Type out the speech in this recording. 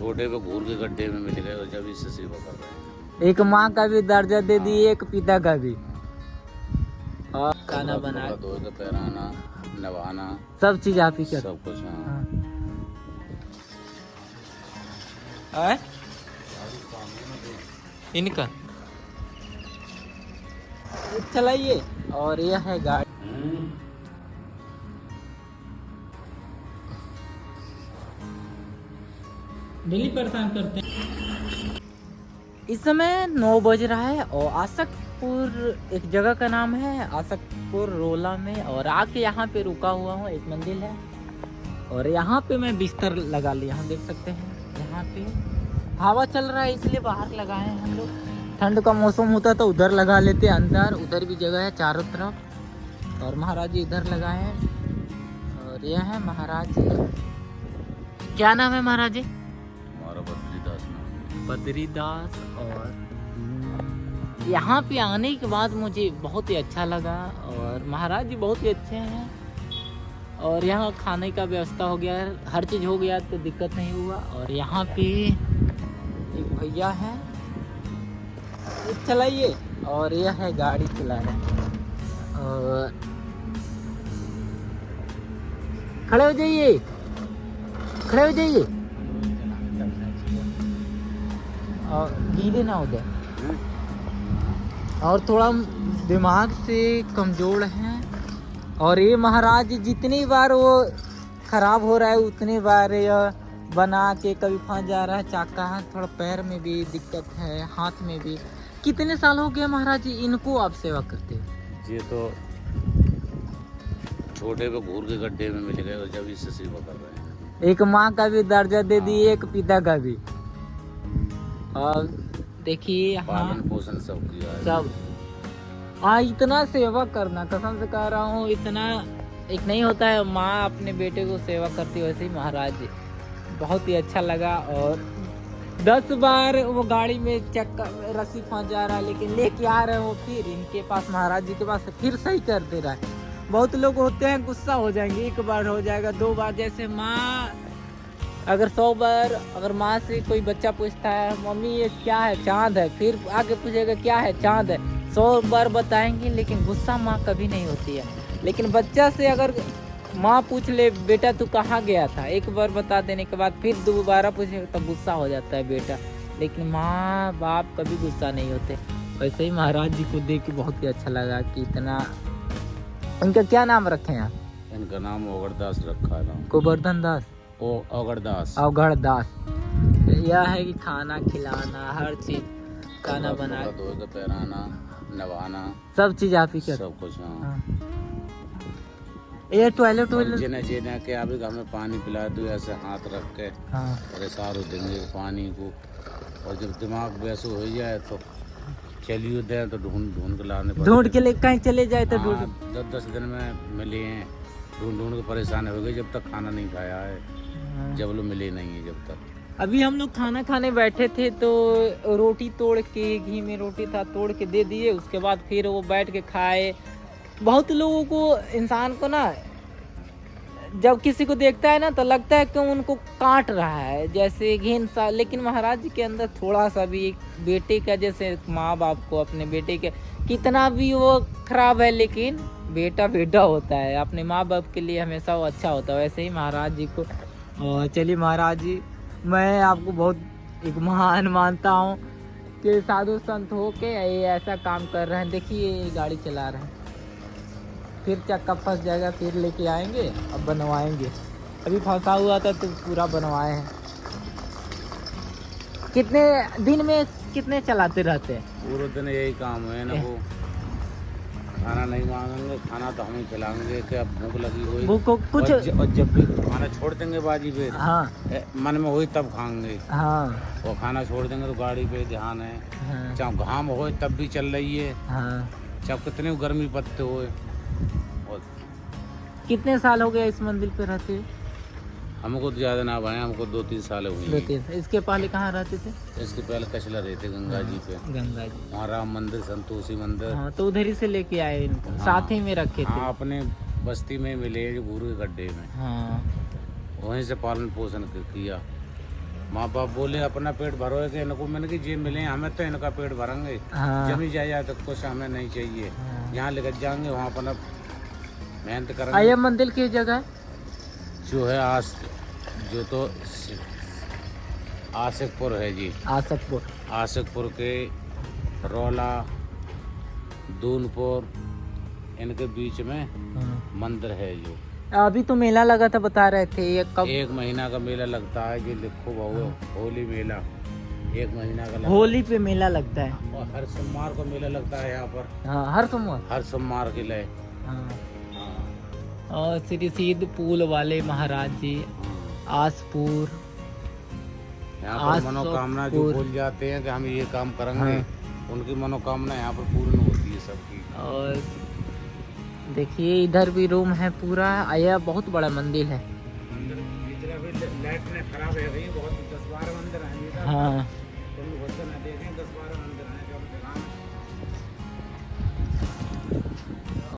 छोटे पे घूर के गड्ढे में मिल गए और जब इससे सेवा कर रहे हैं। एक माँ का भी दर्जा दे दिए, एक पिता का भी। और खाना बना धो के पहनाना, नवाना, सब चीज आप ही कर। सब कुछ। हाँ। इनका चलाइए। और यह है गाड़ी। डेली परेशान करते हैं। इस समय 9 बज रहा है और आसकपुर एक जगह का नाम है, आसकपुर रोला में। और आके यहाँ पे रुका हुआ हूँ, एक मंदिर है और यहाँ पे मैं बिस्तर लगा लिया हूँ। देख सकते हैं यहाँ पे हवा चल रहा है इसलिए बाहर लगाए हैं हम लोग। ठंड का मौसम होता तो उधर लगा लेते अंदर, उधर भी जगह है चारों तरफ। और महाराज जी इधर लगाए हैं। और यह है महाराज जी। क्या नाम है महाराज जी? हमारा बद्रीदास नाम। बद्रीदास। और यहाँ पे आने के बाद मुझे बहुत ही अच्छा लगा। और महाराज जी बहुत ही अच्छे हैं। और यहाँ खाने का व्यवस्था हो गया है, हर चीज़ हो गया तो दिक्कत नहीं हुआ। और यहाँ पे एक भैया है, चलाइए। और यह है गाड़ी चला रहे हैं। और खड़े हो जाइए, खड़े हो जाइए। और गिरे ना उधर। और थोड़ा दिमाग से कमजोर हैं। और ये महाराज जितनी बार वो खराब हो रहा है उतनी बार यह बना के कभी फंस जा रहा है। चाका है, थोड़ा पैर में भी दिक्कत है, हाथ में भी। कितने साल हो गए महाराज जी इनको आप सेवा करते हो? ये तो छोटे पे घूर के गड्ढे में मिल गए और जब इससे सेवा कर रहे हैं। एक माँ का भी दर्जा दे दिए, एक पिता का भी। और देखिए पालन पोषण सब किया है। सब। हाँ, इतना सेवा करना, कसम से कह रहा हूँ, इतना एक नहीं होता है माँ अपने बेटे को सेवा करती, वैसे ही महाराज जी बहुत ही अच्छा लगा। और 10 बार वो गाड़ी में चक्का रस्सी फंस जा रहा है लेकिन लेके आ रहे हो, फिर इनके पास महाराज जी के पास फिर सही कर दे रहा है। बहुत लोग होते हैं गुस्सा हो जाएंगे, 1 बार हो जाएगा, 2 बार। जैसे माँ अगर 100 बार अगर माँ से कोई बच्चा पूछता है मम्मी ये क्या है, चांद है, फिर आगे पूछेगा क्या है, चांद है, 100 बार बताएंगे लेकिन गुस्सा माँ कभी नहीं होती है। लेकिन बच्चा से अगर माँ पूछ ले बेटा तू कहाँ गया था, 1 बार बता देने के बाद फिर दोबारा पूछेगा तब गुस्सा हो जाता है बेटा। लेकिन माँ बाप कभी गुस्सा नहीं होते। वैसे ही महाराज जी को देख के बहुत ही अच्छा लगा कि इतना। इनका क्या नाम रखे हैं आप? इनका नाम ओगड़दास रखा है। गोवर्धन दास, ओगड़दास, अवगढ़ दास। यह है कि खाना खिलाना, हर चीज, खाना बना, धो के पहनाना, नवाना, सब चीज आप ही कर। सब कुछ। ये टॉयलेट जिन्हें जिन्हें के अभी हमें पानी पिला दो ऐसे हाथ रख के परेशान देंगे पानी को। और जब दिमाग वैसे हो जाए तो चलिए दे तो ढूंढ के लाने पड़ते। ढूंढ के ले कहीं चले जाए तो ढूंढ। 10 दिन में मिले हैं, ढूंढ के परेशान हो गए जब तक खाना नहीं खाया है, जब लोग मिले नहीं है जब तक। अभी हम लोग खाना खाने बैठे थे तो रोटी तोड़ के, घी में रोटी था, तोड़ के दे दिए। उसके बाद फिर वो बैठ के खाए। बहुत लोगों को, इंसान को ना, जब किसी को देखता है ना तो लगता है कि उनको काट रहा है, जैसे घिन सा। लेकिन महाराज जी के अंदर थोड़ा सा भी एक बेटे का, जैसे माँ बाप को अपने बेटे के कितना भी वो खराब है लेकिन बेटा बेटा होता है, अपने माँ बाप के लिए हमेशा वो अच्छा होता है। वैसे ही महाराज जी को। और चलिए महाराज जी, मैं आपको बहुत एक महान मानता हूँ कि साधु संत हो के ये ऐसा काम कर रहे हैं। देखिए ये गाड़ी चला रहे हैं, फिर चक्का फंस जाएगा, फिर लेके आएंगे, अब बनवाएंगे। अभी फंसा हुआ था तो पूरा बनवाए हैं। कितने दिन में कितने चलाते रहते हैं? पूरे दिन यही काम है ना। वो खाना नहीं मांगेंगे, खाना तो हम ही खिलाएंगे कि अब भूख लगी हुई भूख को कुछ। और जब भी खाना छोड़ देंगे बाजी पे, हाँ, मन में हुई तब खाएंगे। हाँ, और खाना छोड़ देंगे तो गाड़ी पे ध्यान है। हाँ, चाहे घाम हो तब भी चल रही है, हाँ। चाहे कितने गर्मी पत्ते हो। कितने साल हो गए इस मंदिर पे रहते? हमको तो ज्यादा ना भाई, हमको 2-3 साल हुए। इसके पहले कहाँ रहते थे? इसके पहले कचला रहते गंगा जी पे, गंगा जी, वहाँ राम मंदिर, संतोषी मंदिर। हाँ, तो उधर ही से लेके आए इनको, साथ ही में रखे थे। हाँ, अपने बस्ती में मिले जो गुरु के गड्ढे में। हाँ, वहीं से पालन पोषण किया। माँ बाप बोले अपना पेट भरो कि इनको, मैंने कि जी मिले हमें तो इनका पेट भरेंगे। हाँ जमी जाए तो कुछ हमें नहीं चाहिए। हाँ। यहाँ लेकर जाएंगे वहाँ अपना मेहनत ये करेंगे। मंदिर की जगह है? जो है जो तो आशिकपुर है जी। आसकपुर। आशिकपुर के रौला दूनपुर इनके बीच में हाँ। मंदिर है जो। अभी तो मेला लगा था बता रहे थे, ये कब? 1 महीना का मेला लगता है जी, लिखो बहु होली मेला 1 महीना का लगता है। होली पे मेला लगता है और हर सोमवार को मेला लगता है यहाँ पर। हाँ, हर सोमवार। हर सोमवार के लिए। हाँ। हाँ। और श्री सिद्ध पुल वाले महाराज जी आसपुर। यहाँ पर मनोकामना जो बोल जाते हैं कि हम ये काम करेंगे, उनकी मनोकामना यहाँ पर पूर्ण होती है सबकी। और देखिए इधर भी रूम है पूरा, यह बहुत बड़ा मंदिर है। मंदिर इतना भी लाइट ने खराब है, बहुत 10-12 मंदिर है। हाँ